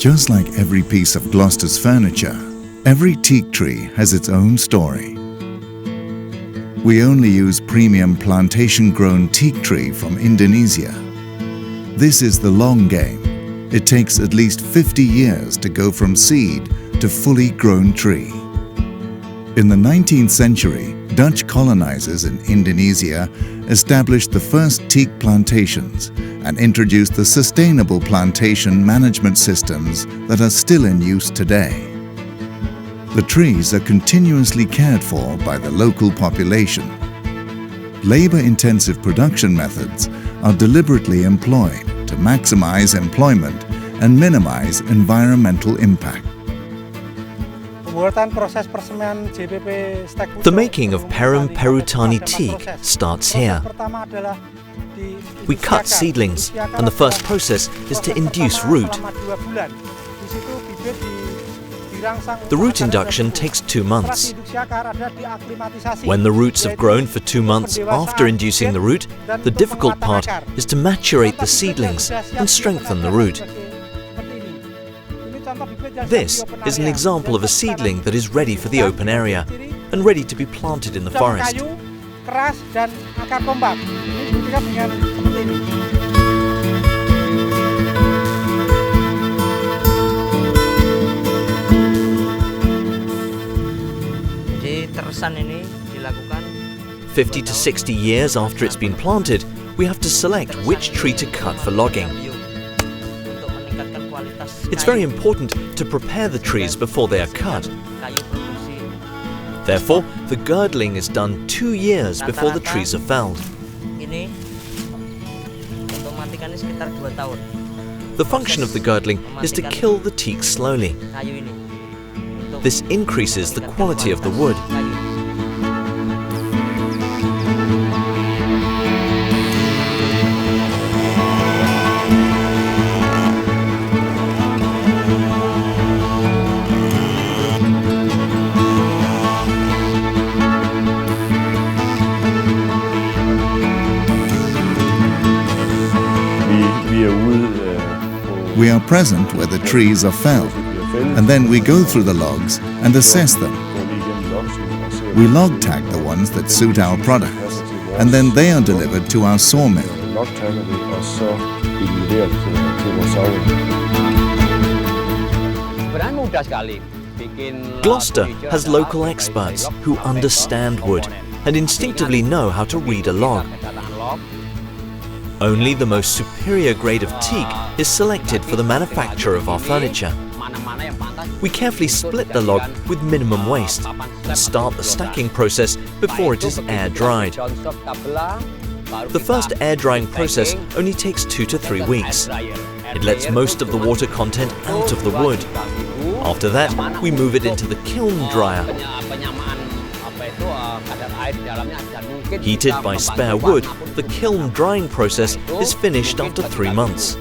Just like every piece of Gloster's furniture, every teak tree has its own story. We only use premium plantation-grown teak tree from Indonesia. This is the long game. It takes at least 50 years to go from seed to fully grown tree. In the 19th century, Dutch colonizers in Indonesia established the first teak plantations and introduced the sustainable plantation management systems that are still in use today. The trees are continuously cared for by the local population. Labor-intensive production methods are deliberately employed to maximize employment and minimize environmental impact. The making of Perum Perutani teak starts here. We cut seedlings, and the first process is to induce root. The root induction takes 2 months. When the roots have grown for 2 months after inducing the root, the difficult part is to maturate the seedlings and strengthen the root. This is an example of a seedling that is ready for the open area and ready to be planted in the forest. Dilakukan 50 to 60 years after it's been planted, we have to select which tree to cut for logging. It's very important to prepare the trees before they are cut. Therefore, the girdling is done 2 years before the trees are felled. The function of the girdling is to kill the teak slowly. This increases the quality of the wood. We are present where the trees are felled, and then we go through the logs and assess them. We log tag the ones that suit our products, and then they are delivered to our sawmill. Gloster has local experts who understand wood and instinctively know how to read a log. Only the most superior grade of teak is selected for the manufacture of our furniture. We carefully split the log with minimum waste and start the stacking process before it is air-dried. The first air-drying process only takes 2 to 3 weeks. It lets most of the water content out of the wood. After that, we move it into the kiln dryer. Heated by spare wood, the kiln drying process is finished after 3 months.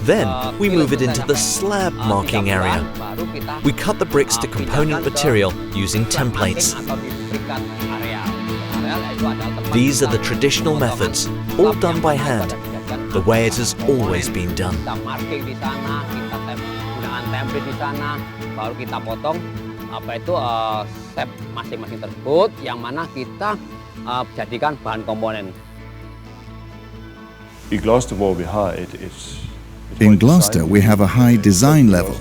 Then we move it into the slab marking area. We cut the bricks to component material using templates. These are the traditional methods, all done by hand, the way it has always been done. In Gloster, we have a high design level,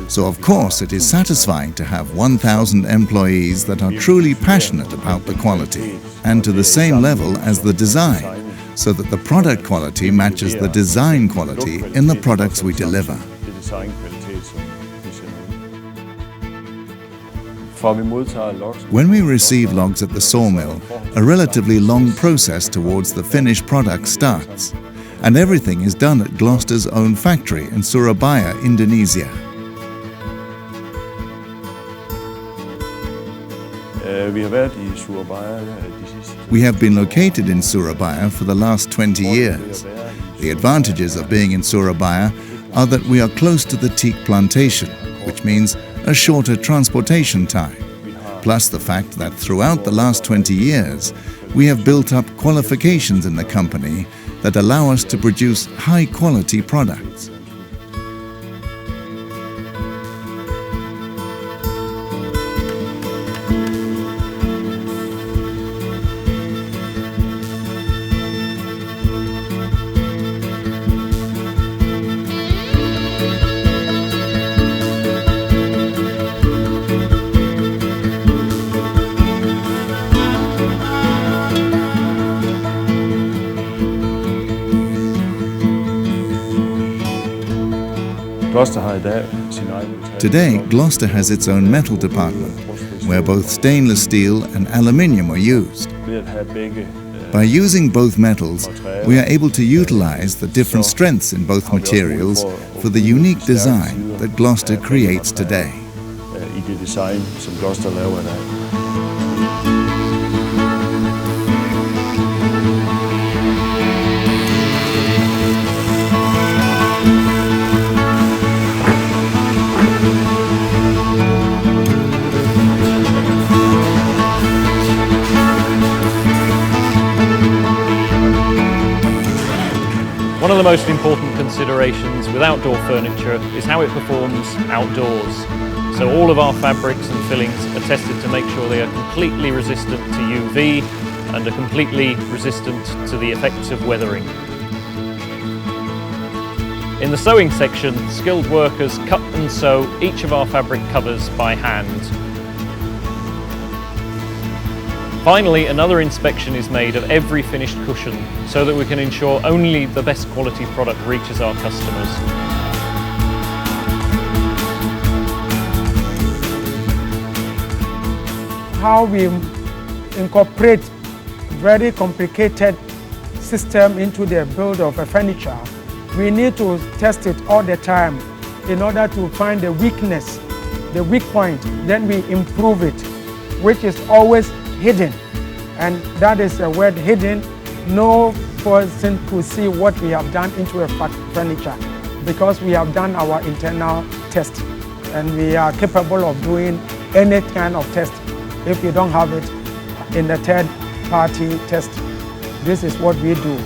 so of course it is satisfying to have 1,000 employees that are truly passionate about the quality and to the same level as the design, so that the product quality matches the design quality in the products we deliver. When we receive logs at the sawmill, a relatively long process towards the finished product starts, and everything is done at Gloster's own factory in Surabaya, Indonesia. We have been located in Surabaya for the last 20 years. The advantages of being in Surabaya are that we are close to the teak plantation, which means a shorter transportation time. plus the fact that throughout the last 20 years, we have built up qualifications in the company that allow us to produce high-quality products. Today, Gloster has its own metal department, where both stainless steel and aluminium are used. By using both metals, we are able to utilize the different strengths in both materials for the unique design that Gloster creates today. One of the most important considerations with outdoor furniture is how it performs outdoors. So all of our fabrics and fillings are tested to make sure they are completely resistant to UV and are completely resistant to the effects of weathering. In the sewing section, skilled workers cut and sew each of our fabric covers by hand. Finally, another inspection is made of every finished cushion so that we can ensure only the best quality product reaches our customers. How we incorporate very complicated system into the build of a furniture, we need to test it all the time in order to find the weakness, the weak point, then we improve it, which is always hidden, and that is the word hidden. No person could see what we have done into a furniture because we have done our internal test, and we are capable of doing any kind of test if you don't have it in the third party test. This is what we do.